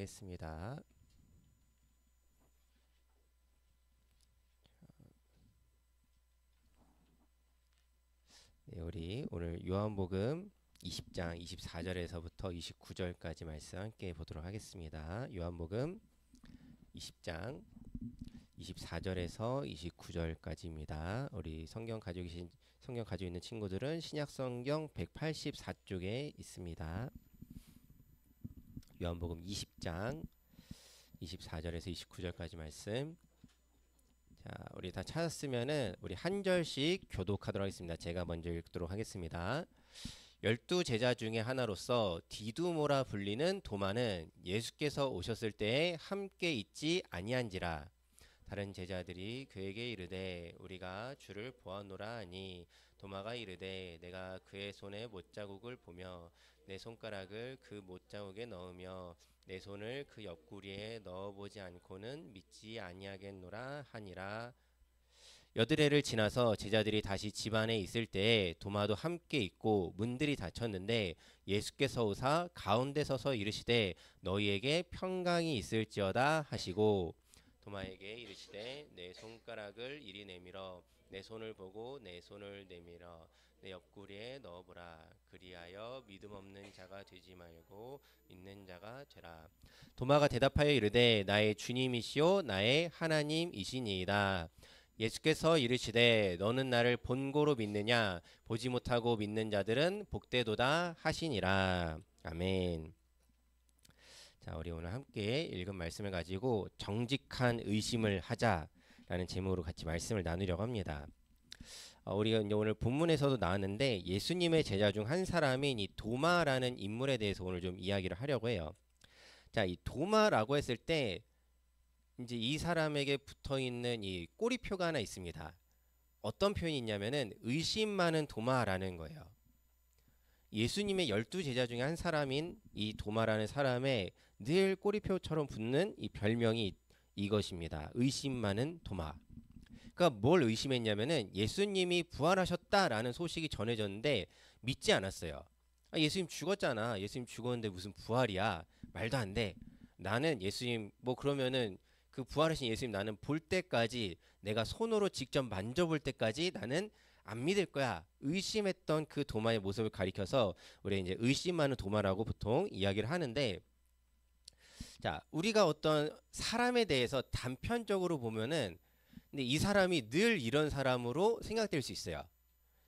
하겠습니다. 네, 우리 오늘 요한복음 20장 24절에서부터 29절까지 말씀 함께 보도록 하겠습니다. 요한복음 20장 24절에서 29절까지입니다. 우리 성경 가지고 있는 친구들은 신약성경 184쪽에 있습니다. 요한복음 20장 24절에서 29절까지 말씀. 자, 우리 다 찾았으면은 우리 한 절씩 교독하도록 하겠습니다. 제가 먼저 읽도록 하겠습니다. 12제자 중에 하나로서 디두모라 불리는 도마는 예수께서 오셨을 때에 함께 있지 아니한지라. 다른 제자들이 그에게 이르되 우리가 주를 보았노라 하니 도마가 이르되 내가 그의 손에 못자국을 보며 내 손가락을 그 못자국에 넣으며 내 손을 그 옆구리에 넣어보지 않고는 믿지 아니하겠노라 하니라. 여드레를 지나서 제자들이 다시 집 안에 있을 때에 도마도 함께 있고 문들이 닫혔는데 예수께서 오사 가운데 서서 이르시되 너희에게 평강이 있을지어다 하시고 도마에게 이르시되 내 손가락을 이리 내밀어 내 손을 보고 내 손을 내밀어 내 옆구리에 넣어보라. 그리하여 믿음 없는 자가 되지 말고 믿는 자가 되라. 도마가 대답하여 이르되 나의 주님이시오 나의 하나님이시니이다. 예수께서 이르시되 너는 나를 본고로 믿느냐 보지 못하고 믿는 자들은 복되도다 하시니라. 아멘. 자, 우리 오늘 함께 읽은 말씀을 가지고 정직한 의심을 하자라는 제목으로 같이 말씀을 나누려고 합니다. 우리가 이제 오늘 본문에서도 나왔는데 예수님의 제자 중 한 사람인 이 도마라는 인물에 대해서 오늘 좀 이야기를 하려고 해요. 자, 이 도마라고 했을 때 이제 이 사람에게 붙어 있는 이 꼬리표가 하나 있습니다. 어떤 표현이 있냐면은 의심 많은 도마라는 거예요. 예수님의 12제자 중에 한 사람인 이 도마라는 사람의 늘 꼬리표처럼 붙는 이 별명이 이것입니다. 의심 많은 도마. 그러니까 뭘 의심했냐면은 예수님이 부활하셨다라는 소식이 전해졌는데 믿지 않았어요. 예수님 죽었잖아. 예수님 죽었는데 무슨 부활이야. 말도 안 돼. 나는 예수님 그러면은 그 부활하신 예수님 나는 볼 때까지 내가 손으로 직접 만져볼 때까지 나는 안 믿을 거야. 의심했던 그 도마의 모습을 가리켜서 우리 이제 의심 많은 도마라고 보통 이야기를 하는데, 자, 우리가 어떤 사람에 대해서 단편적으로 보면은 근데 이 사람이 늘 이런 사람으로 생각될 수 있어요.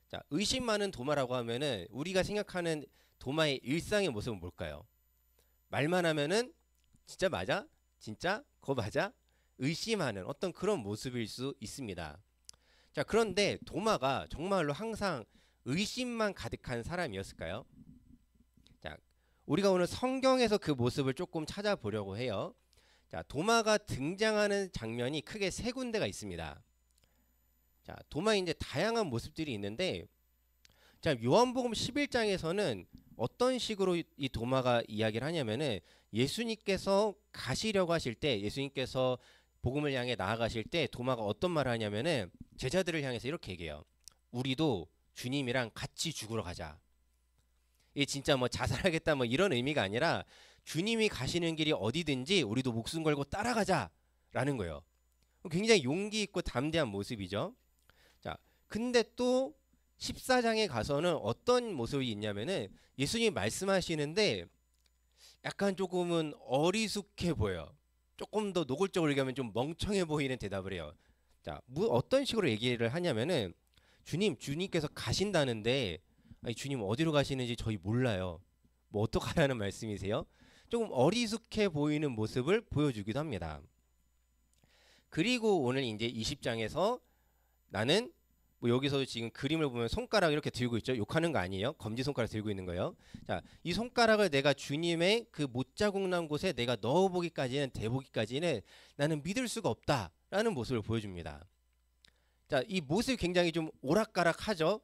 자, 의심 많은 도마라고 하면은 우리가 생각하는 도마의 일상의 모습은 뭘까요? 말만 하면은 진짜 맞아? 진짜? 그거 맞아? 의심하는 어떤 그런 모습일 수 있습니다. 자, 그런데 도마가 정말로 항상 의심만 가득한 사람이었을까요? 자, 우리가 오늘 성경에서 그 모습을 조금 찾아보려고 해요. 자, 도마가 등장하는 장면이 크게 세 군데가 있습니다. 자, 도마에 이제 다양한 모습들이 있는데, 자, 요한복음 11장에서는 어떤 식으로 이 도마가 이야기를 하냐면은 예수님께서 가시려고 하실 때, 예수님께서 복음을 향해 나아가실 때 도마가 어떤 말을 하냐면은 제자들을 향해서 이렇게 얘기해요. 우리도 주님이랑 같이 죽으러 가자. 이게 진짜 자살하겠다 이런 의미가 아니라 주님이 가시는 길이 어디든지 우리도 목숨 걸고 따라가자라는 거예요. 굉장히 용기 있고 담대한 모습이죠. 자, 근데 또 14장에 가서는 어떤 모습이 있냐면은 예수님이 말씀하시는데 약간 조금은 어리숙해 보여요. 조금 더 노골적으로 얘기하면 좀 멍청해 보이는 대답을 해요. 자, 어떤 식으로 얘기를 하냐면은 주님께서 가신다는데 아니, 주님 어디로 가시는지 저희 몰라요. 어떡하라는 말씀이세요? 조금 어리숙해 보이는 모습을 보여주기도 합니다. 그리고 오늘 이제 20장에서 나는 여기서 지금 그림을 보면 손가락 이렇게 들고 있죠. 욕하는 거 아니에요. 검지손가락 들고 있는 거예요. 자, 이 손가락을 내가 주님의 그 못자국 난 곳에 내가 대보기까지는 나는 믿을 수가 없다라는 모습을 보여줍니다. 자, 이 모습이 굉장히 좀 오락가락하죠.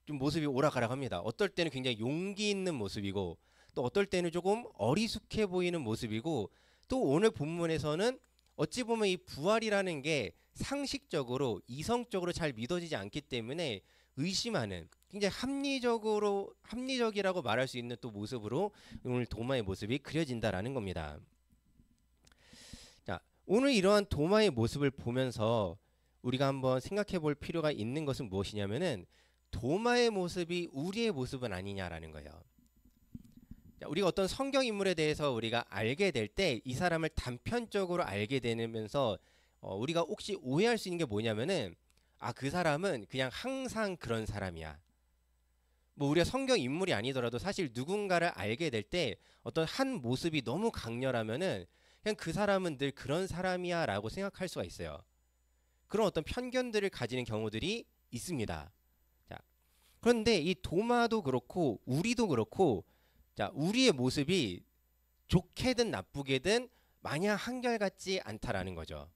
좀 모습이 오락가락합니다. 어떨 때는 굉장히 용기 있는 모습이고 또 어떨 때는 조금 어리숙해 보이는 모습이고 또 오늘 본문에서는 어찌 보면 이 부활이라는 게 상식적으로 이성적으로 잘 믿어지지 않기 때문에 의심하는 굉장히 합리적이라고 말할 수 있는 또 모습으로 오늘 도마의 모습이 그려진다라는 겁니다. 오늘 이러한 도마의 모습을 보면서 우리가 한번 생각해 볼 필요가 있는 것은 무엇이냐면은 도마의 모습이 우리의 모습은 아니냐라는 거예요. 자, 우리가 어떤 성경 인물에 대해서 우리가 알게 될 때 이 사람을 단편적으로 알게 되면서 우리가 혹시 오해할 수 있는 게 뭐냐면은 그 사람은 그냥 항상 그런 사람이야. 뭐 우리가 성경 인물이 아니더라도 사실 누군가를 알게 될 때 어떤 한 모습이 너무 강렬하면은 그냥 그 사람은 늘 그런 사람이야라고 생각할 수가 있어요. 그런 어떤 편견들을 가지는 경우들이 있습니다. 자, 그런데 이 도마도 그렇고 우리도 그렇고 자, 우리의 모습이 좋게든 나쁘게든 마냥 한결같지 않다라는 거죠.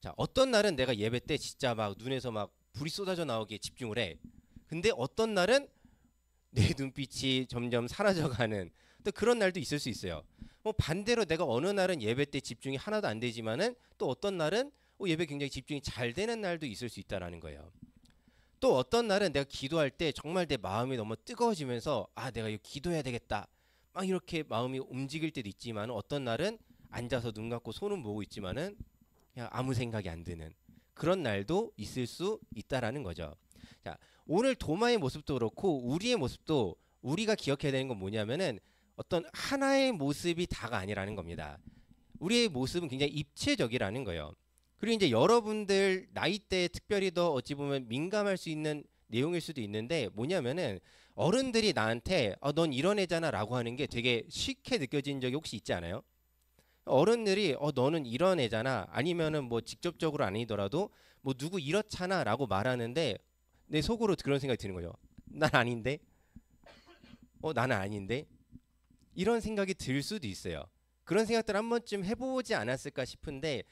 자, 어떤 날은 내가 예배 때 진짜 막 눈에서 막 불이 쏟아져 나오기에 집중을 해. 근데 어떤 날은 내 눈빛이 점점 사라져가는 또 그런 날도 있을 수 있어요. 뭐 반대로 내가 어느 날은 예배 때 집중이 하나도 안 되지만은 또 어떤 날은 예배 굉장히 집중이 잘 되는 날도 있을 수 있다라는 거예요. 또 어떤 날은 내가 기도할 때 정말 내 마음이 너무 뜨거워지면서 내가 이거 기도해야 되겠다 막 이렇게 마음이 움직일 때도 있지만 어떤 날은 앉아서 눈 감고 손은 모으고 있지만은 그냥 아무 생각이 안 드는 그런 날도 있을 수 있다라는 거죠. 자, 오늘 도마의 모습도 그렇고 우리의 모습도 우리가 기억해야 되는 건 뭐냐면은 어떤 하나의 모습이 다가 아니라는 겁니다. 우리의 모습은 굉장히 입체적이라는 거예요. 그리고 이제 여러분들 나이대에 특별히 더 어찌 보면 민감할 수 있는 내용일 수도 있는데 뭐냐면은 어른들이 나한테 넌 이런 애잖아 라고 하는 게 되게 쉽게 느껴진 적이 혹시 있지 않아요? 어른들이 너는 이런 애잖아 아니면은 뭐 직접적으로 아니더라도 뭐 누구 이렇잖아 라고 말하는데 내 속으로 그런 생각이 드는 거죠. 난 아닌데 나는 아닌데 이런 생각이 들 수도 있어요. 그런 생각들 한 번쯤 해보지 않았을까 싶은데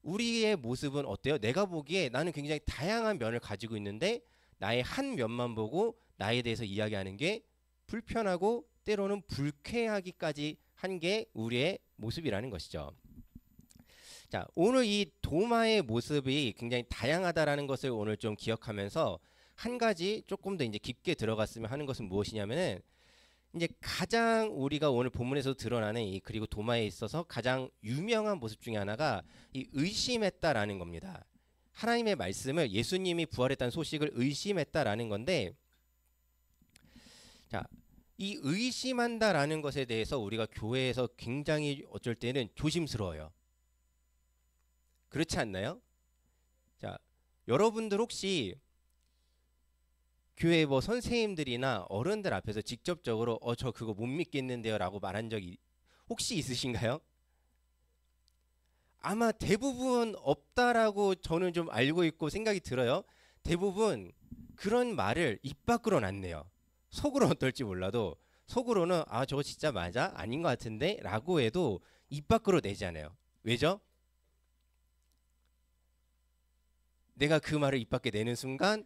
우리의 모습은 어때요? 내가 보기에 나는 굉장히 다양한 면을 가지고 있는데 나의 한 면만 보고 나에 대해서 이야기하는 게 불편하고 때로는 불쾌하기까지 한 게 우리의 모습이라는 것이죠. 자, 오늘 이 도마의 모습이 굉장히 다양하다라는 것을 오늘 좀 기억하면서 한 가지 조금 더 이제 깊게 들어갔으면 하는 것은 무엇이냐면은 이제 가장 우리가 오늘 본문에서 드러나는 이 그리고 도마에 있어서 가장 유명한 모습 중에 하나가 이 의심했다라는 겁니다. 하나님의 말씀을 예수님이 부활했다는 소식을 의심했다라는 건데 자, 이 의심한다라는 것에 대해서 우리가 교회에서 굉장히 어쩔 때는 조심스러워요. 그렇지 않나요? 자, 여러분들 혹시 교회 뭐 선생님들이나 어른들 앞에서 직접적으로 저 그거 못 믿겠는데요 라고 말한 적이 혹시 있으신가요? 아마 대부분 없다라고 저는 좀 알고 있고 생각이 들어요. 대부분 그런 말을 입 밖으로는 안 내요. 속으로는 어떨지 몰라도 속으로는 저거 진짜 맞아? 아닌 것 같은데? 라고 해도 입 밖으로 내지 않아요. 왜죠? 내가 그 말을 입 밖에 내는 순간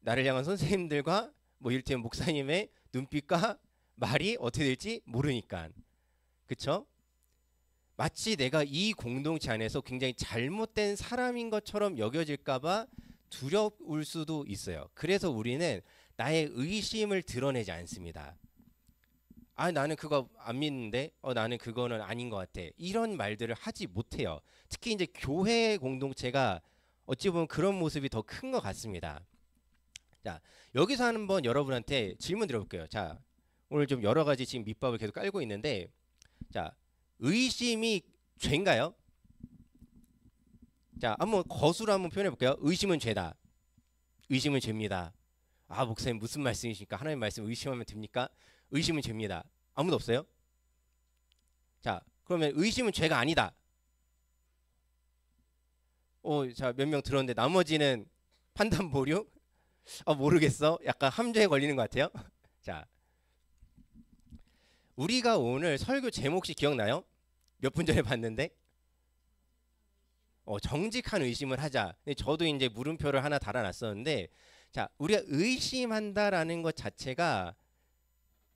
나를 향한 선생님들과 뭐 이를테면 목사님의 눈빛과 말이 어떻게 될지 모르니까. 그쵸? 마치 내가 이 공동체 안에서 굉장히 잘못된 사람인 것처럼 여겨질까봐 두려울 수도 있어요. 그래서 우리는 나의 의심을 드러내지 않습니다. 나는 그거 안 믿는데 나는 그거는 아닌 것 같아. 이런 말들을 하지 못해요. 특히 이제 교회 공동체가 어찌 보면 그런 모습이 더 큰 것 같습니다. 자, 여기서 한번 여러분한테 질문 드려볼게요. 자, 오늘 좀 여러 가지 지금 밑밥을 계속 깔고 있는데 자, 의심이 죄인가요? 자, 한번 거수로 한번 표현해 볼게요. 의심은 죄다. 의심은 죄입니다. 목사님 무슨 말씀이십니까? 하나님 말씀 의심하면 됩니까? 의심은 죄입니다. 아무도 없어요? 자, 그러면 의심은 죄가 아니다. 자, 몇 명 들었는데 나머지는 판단 보류? 모르겠어. 약간 함정에 걸리는 것 같아요. 자, 우리가 오늘 설교 제목 혹시 기억나요? 몇 분 전에 봤는데 정직한 의심을 하자. 근데 저도 이제 물음표를 하나 달아놨었는데 자, 우리가 의심한다라는 것 자체가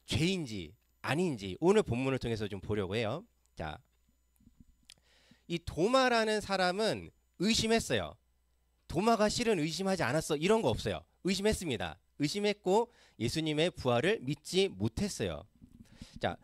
죄인지 아닌지 오늘 본문을 통해서 좀 보려고 해요. 자, 이 도마라는 사람은 의심했어요. 도마가 실은 의심하지 않았어 이런 거 없어요. 의심했습니다. 의심했고 예수님의 부활을 믿지 못했어요. 자,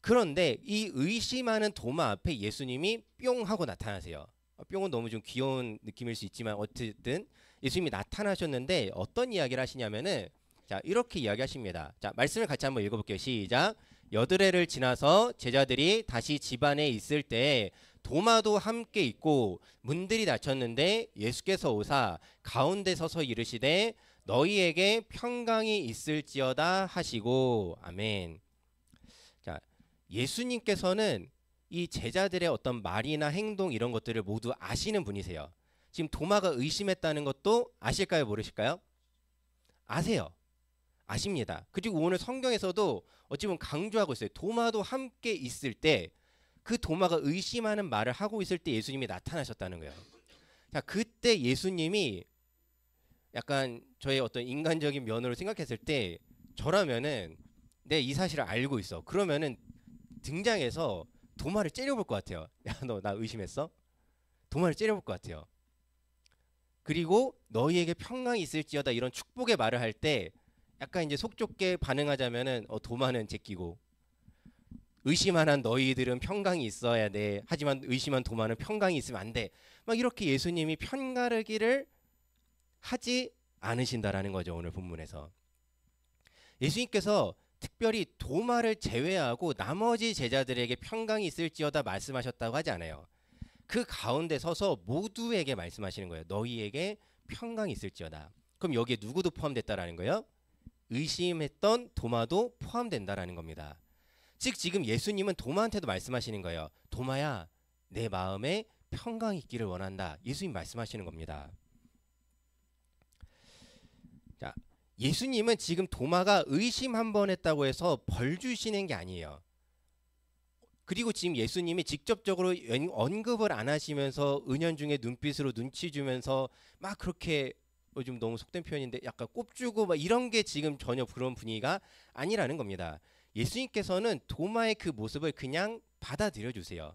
그런데 이 의심하는 도마 앞에 예수님이 뿅 하고 나타나세요. 뿅은 너무 좀 귀여운 느낌일 수 있지만 어쨌든 예수님이 나타나셨는데 어떤 이야기를 하시냐면은 자 이렇게 이야기하십니다. 자 말씀을 같이 한번 읽어볼게요. 시작. 여드레를 지나서 제자들이 다시 집안에 있을 때 도마도 함께 있고 문들이 닫혔는데 예수께서 오사 가운데 서서 이르시되 너희에게 평강이 있을지어다 하시고 아멘. 자 예수님께서는 이 제자들의 어떤 말이나 행동 이런 것들을 모두 아시는 분이세요. 지금 도마가 의심했다는 것도 아실까요? 모르실까요? 아세요. 아십니다. 그리고 오늘 성경에서도 어찌 보면 강조하고 있어요. 도마도 함께 있을 때 그 도마가 의심하는 말을 하고 있을 때 예수님이 나타나셨다는 거예요. 자, 그때 예수님이 약간 저의 어떤 인간적인 면으로 생각했을 때 저라면은 내 이 사실을 알고 있어. 그러면은 등장해서 도마를 째려볼 것 같아요. 야, 너 나 의심했어? 도마를 째려볼 것 같아요. 그리고 너희에게 평강이 있을지어다 이런 축복의 말을 할 때 약간 이제 속 좁게 반응하자면은 도마는 제끼고 의심하는 너희들은 평강이 있어야 돼. 하지만 의심한 도마는 평강이 있으면 안 돼. 막 이렇게 예수님이 편가르기를 하지 않으신다라는 거죠. 오늘 본문에서. 예수님께서 특별히 도마를 제외하고 나머지 제자들에게 평강이 있을지어다 말씀하셨다고 하지 않아요. 그 가운데 서서 모두에게 말씀하시는 거예요. 너희에게 평강이 있을지어다. 그럼 여기에 누구도 포함됐다라는 거예요? 의심했던 도마도 포함된다라는 겁니다. 즉 지금 예수님은 도마한테도 말씀하시는 거예요. 도마야, 내 마음에 평강이 있기를 원한다. 예수님 말씀하시는 겁니다. 자, 예수님은 지금 도마가 의심 한 번 했다고 해서 벌 주시는 게 아니에요. 그리고 지금 예수님이 직접적으로 언급을 안 하시면서 은연중에 눈빛으로 눈치 주면서 막 그렇게 좀 너무 속된 표현인데 약간 꼽주고 막 이런 게 지금 전혀 그런 분위기가 아니라는 겁니다. 예수님께서는 도마의 그 모습을 그냥 받아들여 주세요.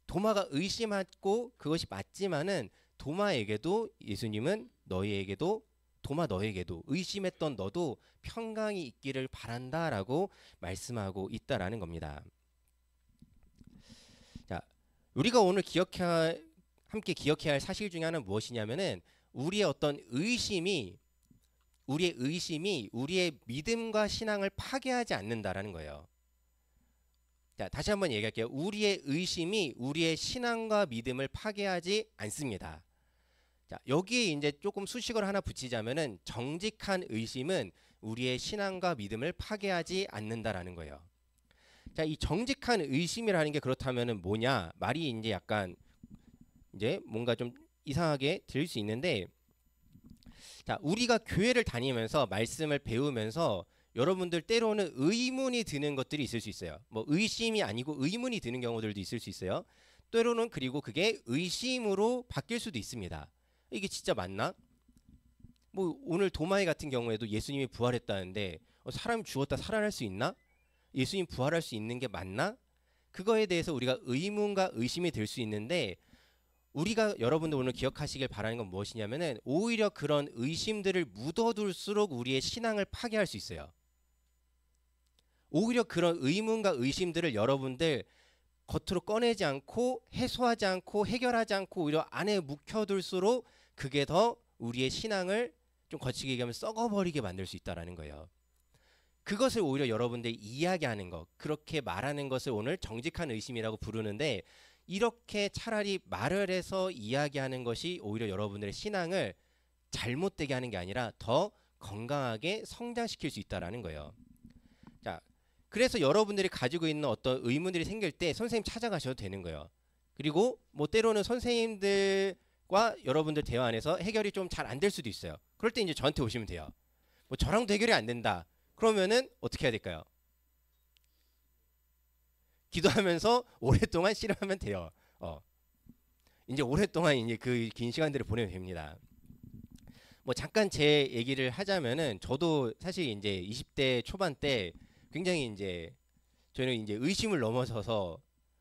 도마가 의심하고 그것이 맞지만은 도마에게도 예수님은 너희에게도 도마 너에게도 의심했던 너도 평강이 있기를 바란다라고 말씀하고 있다라는 겁니다. 자, 우리가 오늘 함께 기억해야 할 사실 중에 하나는 무엇이냐면은 우리의 어떤 의심이 우리의 믿음과 신앙을 파괴하지 않는다라는 거예요. 자, 다시 한번 얘기할게요. 우리의 의심이 우리의 신앙과 믿음을 파괴하지 않습니다. 자, 여기에 이제 조금 수식어를 하나 붙이자면은 정직한 의심은 우리의 신앙과 믿음을 파괴하지 않는다라는 거예요. 자, 이 정직한 의심이라는 게 그렇다면은 뭐냐? 말이 이제 약간 이제 뭔가 좀 이상하게 들릴 수 있는데, 자, 우리가 교회를 다니면서 말씀을 배우면서 여러분들 때로는 의문이 드는 것들이 있을 수 있어요. 뭐 의심이 아니고 의문이 드는 경우들도 있을 수 있어요. 때로는 그리고 그게 의심으로 바뀔 수도 있습니다. 이게 진짜 맞나? 뭐 오늘 도마에 같은 경우에도 예수님이 부활했다는데 사람이 죽었다 살아날 수 있나? 예수님 부활할 수 있는 게 맞나? 그거에 대해서 우리가 의문과 의심이 들 수 있는데 우리가 여러분들 오늘 기억하시길 바라는 건 무엇이냐면은 오히려 그런 의심들을 묻어둘수록 우리의 신앙을 파괴할 수 있어요. 오히려 그런 의문과 의심들을 여러분들 겉으로 꺼내지 않고 해소하지 않고 해결하지 않고 오히려 안에 묵혀둘수록 그게 더 우리의 신앙을 좀 거치게 얘기하면 썩어버리게 만들 수 있다는 거예요. 그것을 오히려 여러분들이 이야기하는 것, 그렇게 말하는 것을 오늘 정직한 의심이라고 부르는데 이렇게 차라리 말을 해서 이야기하는 것이 오히려 여러분들의 신앙을 잘못되게 하는 게 아니라 더 건강하게 성장시킬 수 있다는 거예요. 자, 그래서 여러분들이 가지고 있는 어떤 의문들이 생길 때 선생님 찾아가셔도 되는 거예요. 그리고 뭐 때로는 선생님들과 여러분들 대화 안에서 해결이 좀 잘 안 될 수도 있어요. 그럴 때 이제 저한테 오시면 돼요. 뭐 저랑도 해결이 안 된다. 그러면은 어떻게 해야 될까요? 기도하면서 오랫동안 씨름하면 돼요. 이제 오랫동안 이제 그 긴 시간들을 보내면 됩니다. 뭐 잠깐 제 얘기를 하자면은 저도 사실 이제 20대 초반 때 굉장히 이제 저는 이제 의심을 넘어서서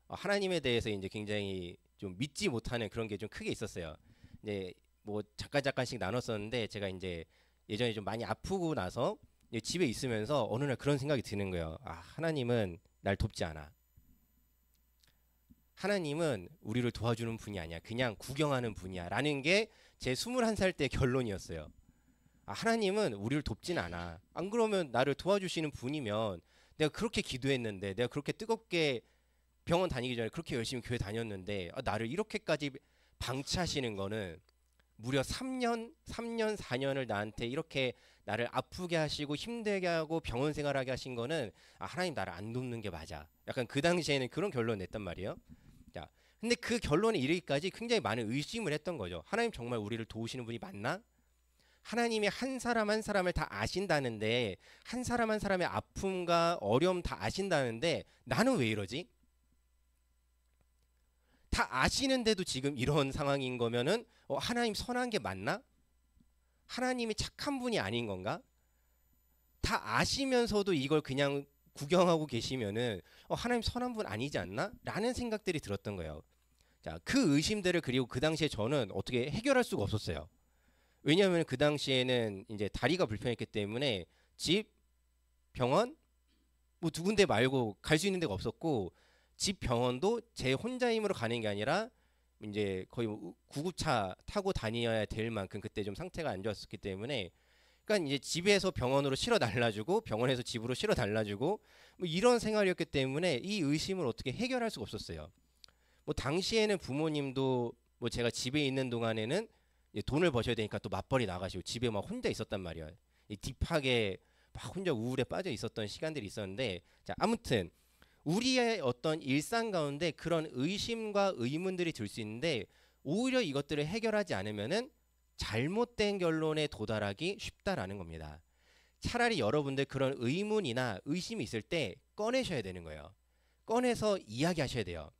하나님에 대해서 이제 굉장히 좀 믿지 못하는 그런 게 좀 크게 있었어요. 이제 뭐 잠깐씩 나눴었는데 제가 이제 예전에 좀 많이 아프고 나서 집에 있으면서 어느 날 그런 생각이 드는 거예요. 아, 하나님은 날 돕지 않아. 하나님은 우리를 도와주는 분이 아니야. 그냥 구경하는 분이야. 라는 게 제 21살 때 결론이었어요. 하나님은 우리를 돕진 않아. 안 그러면 나를 도와주시는 분이면 내가 그렇게 기도했는데, 내가 그렇게 뜨겁게 병원 다니기 전에 그렇게 열심히 교회 다녔는데 나를 이렇게까지 방치하시는 거는 무려 3년, 4년을 나한테 이렇게 나를 아프게 하시고 힘들게 하고 병원 생활하게 하신 거는 하나님 나를 안 돕는 게 맞아. 약간 그 당시에는 그런 결론을 냈단 말이에요. 자, 근데 그 결론에 이르기까지 굉장히 많은 의심을 했던 거죠. 하나님 정말 우리를 도우시는 분이 맞나? 하나님이 한 사람 한 사람을 다 아신다는데, 한 사람 한 사람의 아픔과 어려움 다 아신다는데 나는 왜 이러지? 다 아시는데도 지금 이런 상황인 거면은 하나님 선한 게 맞나? 하나님이 착한 분이 아닌 건가? 다 아시면서도 이걸 그냥 구경하고 계시면은 하나님 선한 분 아니지 않나? 라는 생각들이 들었던 거예요. 자, 그 의심들을 그리고 그 당시에 저는 어떻게 해결할 수가 없었어요. 왜냐하면 그 당시에는 이제 다리가 불편했기 때문에 집, 병원 뭐 두 군데 말고 갈 수 있는 데가 없었고, 집 병원도 제 혼자 힘으로 가는 게 아니라 이제 거의 뭐 구급차 타고 다녀야 될 만큼 그때 좀 상태가 안 좋았었기 때문에, 그러니까 이제 집에서 병원으로 실어 달라주고 병원에서 집으로 실어 달라주고 뭐 이런 생활이었기 때문에 이 의심을 어떻게 해결할 수가 없었어요. 뭐 당시에는 부모님도 뭐 제가 집에 있는 동안에는 돈을 버셔야 되니까 또 맞벌이 나가시고 집에 막 혼자 있었단 말이에요. 이 딥하게 막 혼자 우울에 빠져 있었던 시간들이 있었는데, 자, 아무튼 우리의 어떤 일상 가운데 그런 의심과 의문들이 들 수 있는데, 오히려 이것들을 해결하지 않으면은 잘못된 결론에 도달하기 쉽다라는 겁니다. 차라리 여러분들 그런 의문이나 의심이 있을 때 꺼내셔야 되는 거예요. 꺼내서 이야기하셔야 돼요.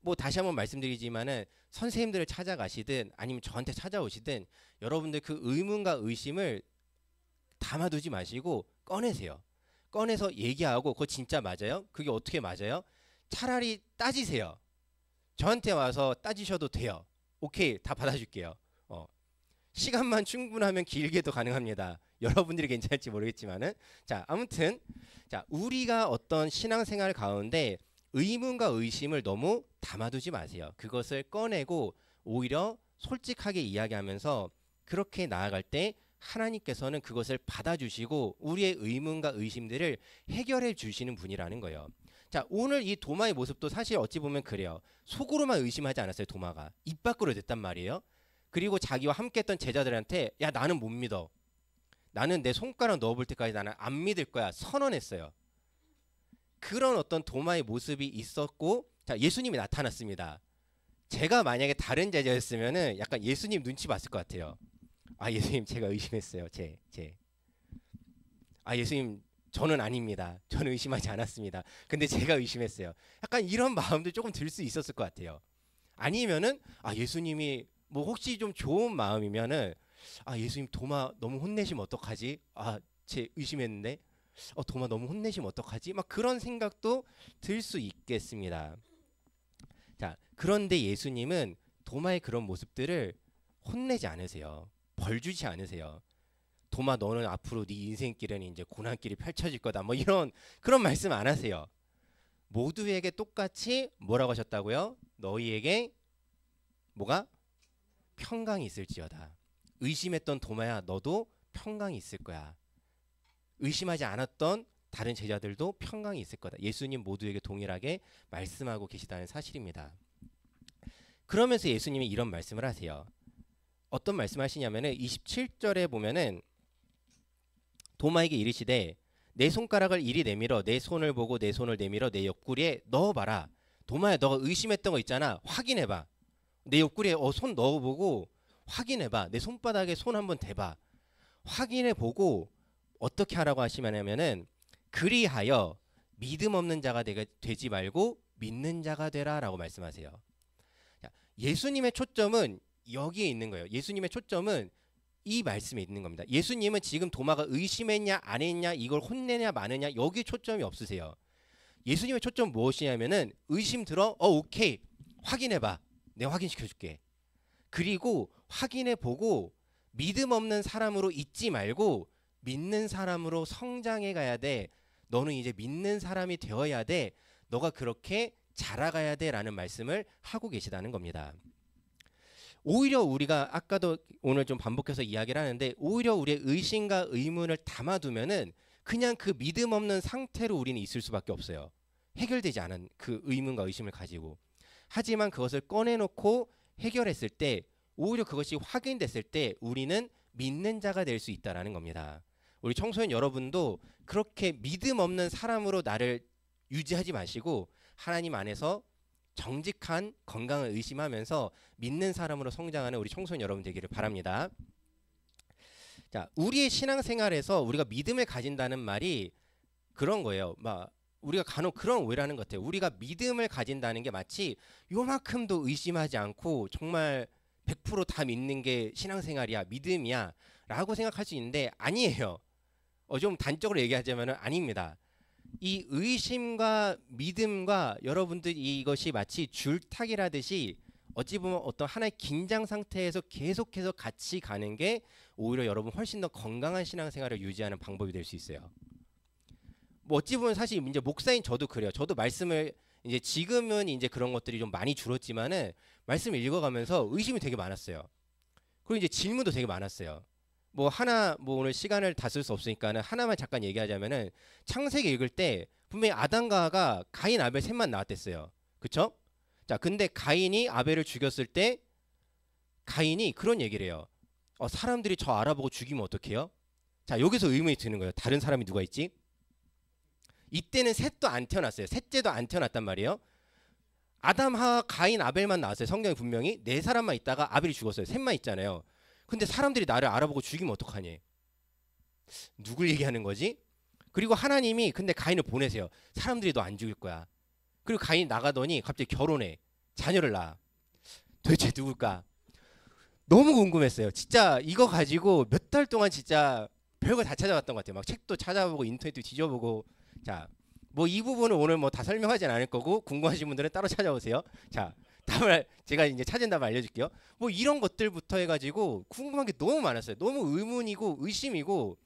뭐 다시 한번 말씀드리지만은 선생님들을 찾아가시든 아니면 저한테 찾아오시든 여러분들 그 의문과 의심을 담아두지 마시고 꺼내세요. 꺼내서 얘기하고 그거 진짜 맞아요? 그게 어떻게 맞아요? 차라리 따지세요. 저한테 와서 따지셔도 돼요. 오케이, 다 받아줄게요. 시간만 충분하면 길게도 가능합니다. 여러분들이 괜찮을지 모르겠지만은, 자, 아무튼 자, 우리가 어떤 신앙생활 가운데 의문과 의심을 너무 담아두지 마세요. 그것을 꺼내고 오히려 솔직하게 이야기하면서 그렇게 나아갈 때 하나님께서는 그것을 받아주시고 우리의 의문과 의심들을 해결해 주시는 분이라는 거예요. 자, 오늘 이 도마의 모습도 사실 어찌 보면 그래요. 속으로만 의심하지 않았어요. 도마가 입 밖으로 냈단 말이에요. 그리고 자기와 함께 했던 제자들한테 야, 나는 못 믿어. 나는 내 손가락 넣어볼 때까지 나는 안 믿을 거야. 선언했어요. 그런 어떤 도마의 모습이 있었고, 자, 예수님이 나타났습니다. 제가 만약에 다른 제자였으면은 약간 예수님 눈치 봤을 것 같아요. 예수님, 제가 의심했어요. 예수님, 저는 아닙니다. 저는 의심하지 않았습니다. 근데 제가 의심했어요. 약간 이런 마음도 조금 들 수 있었을 것 같아요. 아니면은 예수님이 뭐 혹시 좀 좋은 마음이면은 예수님 도마 너무 혼내시면 어떡하지? 제 의심했는데 도마 너무 혼내시면 어떡하지? 막 그런 생각도 들 수 있겠습니다. 자, 그런데 예수님은 도마의 그런 모습들을 혼내지 않으세요. 벌 주지 않으세요. 도마, 너는 앞으로 네 인생길은 이제 고난길이 펼쳐질 거다. 뭐 이런 그런 말씀 안 하세요. 모두에게 똑같이 뭐라고 하셨다고요? 너희에게 뭐가? 평강이 있을지어다. 의심했던 도마야, 너도 평강이 있을 거야. 의심하지 않았던 다른 제자들도 평강이 있을 거다. 예수님 모두에게 동일하게 말씀하고 계시다는 사실입니다. 그러면서 예수님이 이런 말씀을 하세요. 어떤 말씀하시냐면은 27절에 보면은 도마에게 이르시되 내 손가락을 이리 내밀어 내 손을 보고 내 손을 내밀어 내 옆구리에 넣어봐라. 도마야, 너가 의심했던 거 있잖아. 확인해봐. 내 옆구리에 손 넣어보고 확인해봐. 내 손바닥에 손 한번 대봐. 확인해보고 어떻게 하라고 하시냐면은 그리하여 믿음 없는 자가 되지 말고 믿는 자가 되라 라고 말씀하세요. 예수님의 초점은 여기에 있는 거예요. 예수님의 초점은 이 말씀에 있는 겁니다. 예수님은 지금 도마가 의심했냐 안 했냐, 이걸 혼내냐 마느냐, 여기에 초점이 없으세요. 예수님의 초점은 무엇이냐면은 의심 들어? 오케이, 확인해봐. 내가 확인시켜줄게. 그리고 확인해보고 믿음 없는 사람으로 있지 말고 믿는 사람으로 성장해 가야 돼. 너는 이제 믿는 사람이 되어야 돼. 너가 그렇게 자라가야 돼라는 말씀을 하고 계시다는 겁니다. 오히려 우리가 아까도 오늘 좀 반복해서 이야기를 하는데 오히려 우리의 의심과 의문을 담아두면은 그냥 그 믿음 없는 상태로 우리는 있을 수밖에 없어요. 해결되지 않은 그 의문과 의심을 가지고. 하지만 그것을 꺼내놓고 해결했을 때 오히려 그것이 확인됐을 때 우리는 믿는 자가 될 수 있다라는 겁니다. 우리 청소년 여러분도 그렇게 믿음 없는 사람으로 나를 유지하지 마시고 하나님 안에서 정직한 건강을 의심하면서 믿는 사람으로 성장하는 우리 청소년 여러분 되기를 바랍니다. 자, 우리의 신앙생활에서 우리가 믿음을 가진다는 말이 그런 거예요. 막 우리가 간혹 그런 오해를 하는 것 같아요. 우리가 믿음을 가진다는 게 마치 요만큼도 의심하지 않고 정말 100% 다 믿는 게 신앙생활이야, 믿음이야 라고 생각할 수 있는데 아니에요. 좀 단적으로 얘기하자면 아닙니다. 이 의심과 믿음과 여러분들 이것이 마치 줄타기라듯이 어찌 보면 어떤 하나의 긴장 상태에서 계속해서 같이 가는 게 오히려 여러분 훨씬 더 건강한 신앙생활을 유지하는 방법이 될 수 있어요. 뭐 어찌 보면 사실 이제 목사인 저도 그래요. 저도 말씀을 이제 지금은 이제 그런 것들이 좀 많이 줄었지만은 말씀을 읽어가면서 의심이 되게 많았어요. 그리고 이제 질문도 되게 많았어요. 뭐 하나 뭐 오늘 시간을 다 쓸 수 없으니까는 하나만 잠깐 얘기하자면은 창세기 읽을 때 분명히 아담과 하가 가인 아벨 셋만 나왔댔어요. 그쵸? 자, 근데 가인이 아벨을 죽였을 때 가인이 그런 얘기를 해요. 사람들이 저 알아보고 죽이면 어떡해요? 자, 여기서 의문이 드는 거예요. 다른 사람이 누가 있지? 이때는 셋도 안 태어났어요. 셋째도 안 태어났단 말이에요. 아담, 하와, 가인, 아벨만 나왔어요. 성경에 분명히 네 사람만 있다가 아벨이 죽었어요. 셋만 있잖아요. 근데 사람들이 나를 알아보고 죽이면 어떡하니? 누굴 얘기하는 거지? 그리고 하나님이 근데 가인을 보내세요. 사람들이 너 안 죽일 거야. 그리고 가인이 나가더니 갑자기 결혼해. 자녀를 낳아. 도대체 누굴까? 너무 궁금했어요. 진짜 이거 가지고 몇 달 동안 진짜 별거 다 찾아봤던 것 같아요. 막 책도 찾아보고 인터넷도 뒤져보고. 자, 뭐 이 부분은 오늘 뭐 다 설명하진 않을 거고 궁금하신 분들은 따로 찾아오세요. 자, 답을 제가 이제 찾은 답을 알려줄게요. 뭐 이런 것들부터 해가지고 궁금한 게 너무 많았어요. 너무 의문이고 의심이고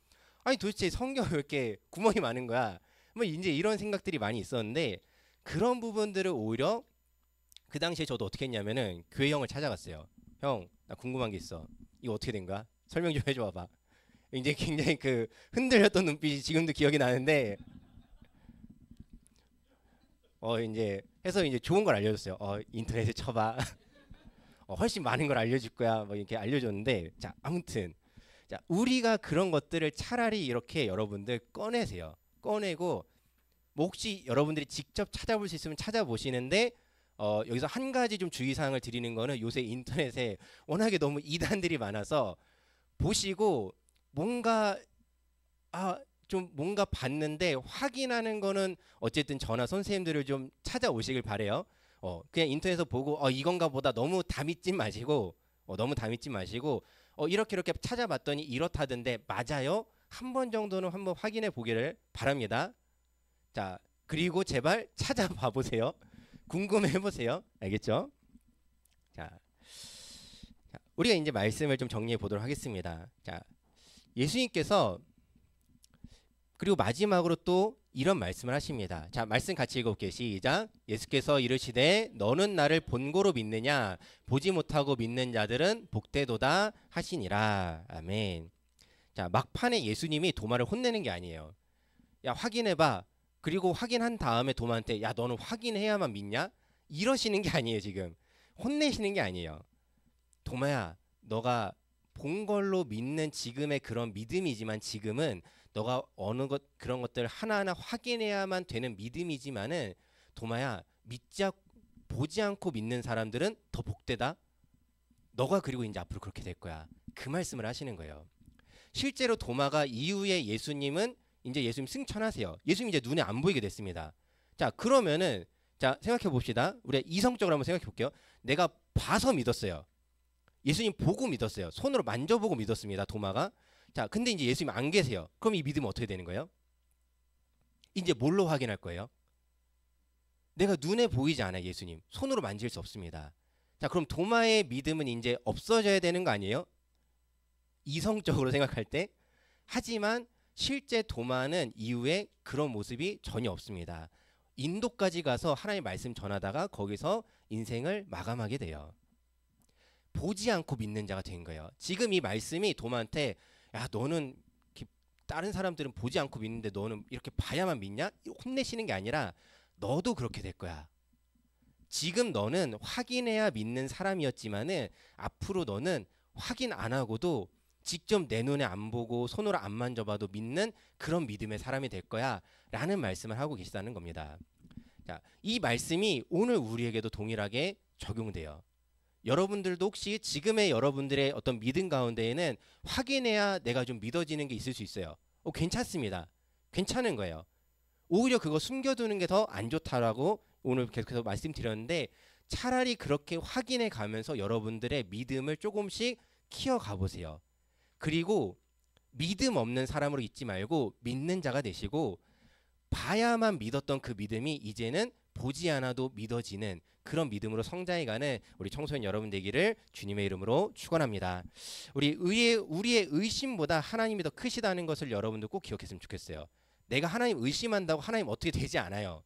아니 도대체 성경에 왜 이렇게 구멍이 많은 거야? 뭐 이제 이런 생각들이 많이 있었는데 그런 부분들을 오히려 그 당시에 저도 어떻게 했냐면은 교회 형을 찾아갔어요. 형, 나 궁금한 게 있어. 이거 어떻게 된 거야? 설명 좀 해줘 봐봐. 이제 굉장히 그 흔들렸던 눈빛이 지금도 기억이 나는데 이제 해서 이제 좋은 걸 알려줬어요. 인터넷에 쳐봐. 훨씬 많은 걸 알려줄 거야. 뭐 이렇게 알려줬는데 자, 아무튼 자, 우리가 그런 것들을 차라리 이렇게 여러분들 꺼내세요. 꺼내고 뭐 혹시 여러분들이 직접 찾아볼 수 있으면 찾아보시는데 여기서 한 가지 좀 주의사항을 드리는 거는 요새 인터넷에 워낙에 너무 이단들이 많아서 보시고 뭔가 좀 뭔가 봤는데 확인하는 거는 어쨌든 저나 선생님들을 좀 찾아오시길 바래요. 그냥 인터넷에서 보고 이건가 보다 너무 다 믿지 마시고 너무 다 믿지 마시고 이렇게 찾아봤더니 이렇다던데 맞아요? 한 번 정도는 한번 확인해 보기를 바랍니다. 자, 그리고 제발 찾아봐 보세요. 궁금해 보세요. 알겠죠? 자, 우리가 이제 말씀을 좀 정리해 보도록 하겠습니다. 자, 예수님께서 그리고 마지막으로 또 이런 말씀을 하십니다. 자, 말씀 같이 읽어볼게요. 시작. 예수께서 이르시되 너는 나를 본고로 믿느냐? 보지 못하고 믿는 자들은 복되도다 하시니라. 아멘. 자, 막판에 예수님이 도마를 혼내는 게 아니에요. 야, 확인해봐. 그리고 확인한 다음에 도마한테 야, 너는 확인해야만 믿냐? 이러시는 게 아니에요. 지금 혼내시는 게 아니에요. 도마야, 너가 본 걸로 믿는 지금의 그런 믿음이지만 지금은 너가 어느 것 그런 것들 하나하나 확인해야만 되는 믿음이지만은 도마야, 보지 않고 믿는 사람들은 더 복되다. 너가 그리고 이제 앞으로 그렇게 될 거야. 그 말씀을 하시는 거예요. 실제로 도마가 이후에 예수님은 이제 예수님 승천하세요. 예수님 이제 눈에 안 보이게 됐습니다. 자, 그러면은 자, 생각해 봅시다. 우리 이성적으로 한번 생각해 볼게요. 내가 봐서 믿었어요. 예수님 보고 믿었어요. 손으로 만져보고 믿었습니다. 도마가. 자, 근데 이제 예수님 안 계세요. 그럼 이 믿음은 어떻게 되는 거예요? 이제 뭘로 확인할 거예요? 내가 눈에 보이지 않아요. 예수님. 손으로 만질 수 없습니다. 자, 그럼 도마의 믿음은 이제 없어져야 되는 거 아니에요? 이성적으로 생각할 때. 하지만 실제 도마는 이후에 그런 모습이 전혀 없습니다. 인도까지 가서 하나님의 말씀 전하다가 거기서 인생을 마감하게 돼요. 보지 않고 믿는 자가 된 거예요. 지금 이 말씀이 도마한테 야 너는 다른 사람들은 보지 않고 믿는데 너는 이렇게 봐야만 믿냐? 혼내시는 게 아니라 너도 그렇게 될 거야. 지금 너는 확인해야 믿는 사람이었지만은 앞으로 너는 확인 안 하고도 직접 내 눈에 안 보고 손으로 안 만져봐도 믿는 그런 믿음의 사람이 될 거야 라는 말씀을 하고 계시다는 겁니다. 자, 이 말씀이 오늘 우리에게도 동일하게 적용돼요. 여러분들도 혹시 지금의 여러분들의 어떤 믿음 가운데에는 확인해야 내가 좀 믿어지는 게 있을 수 있어요. 괜찮습니다. 괜찮은 거예요. 오히려 그거 숨겨두는 게 더 안 좋다라고 오늘 계속해서 말씀드렸는데 차라리 그렇게 확인해 가면서 여러분들의 믿음을 조금씩 키워가 보세요. 그리고 믿음 없는 사람으로 있지 말고 믿는 자가 되시고 봐야만 믿었던 그 믿음이 이제는 보지 않아도 믿어지는 그런 믿음으로 성장해가는 우리 청소년 여러분 되기를 주님의 이름으로 축원합니다. 우리의 의심보다 하나님이 더 크시다는 것을 여러분들 꼭 기억했으면 좋겠어요. 내가 하나님 의심한다고 하나님 어떻게 되지 않아요.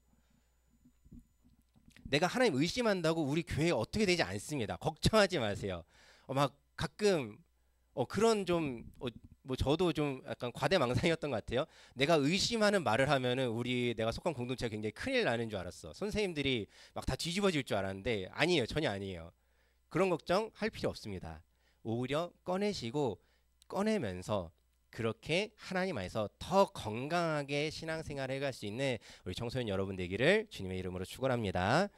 내가 하나님 의심한다고 우리 교회 어떻게 되지 않습니다. 걱정하지 마세요. 막 가끔 그런 뭐 저도 좀 약간 과대망상이었던 것 같아요. 내가 의심하는 말을 하면은 내가 속한 공동체가 굉장히 큰일 나는 줄 알았어. 선생님들이 막 다 뒤집어질 줄 알았는데 아니에요. 전혀 아니에요. 그런 걱정 할 필요 없습니다. 오히려 꺼내면서 그렇게 하나님 안에서 더 건강하게 신앙생활을 해갈 수 있는 우리 청소년 여러분 되기를 주님의 이름으로 축원합니다.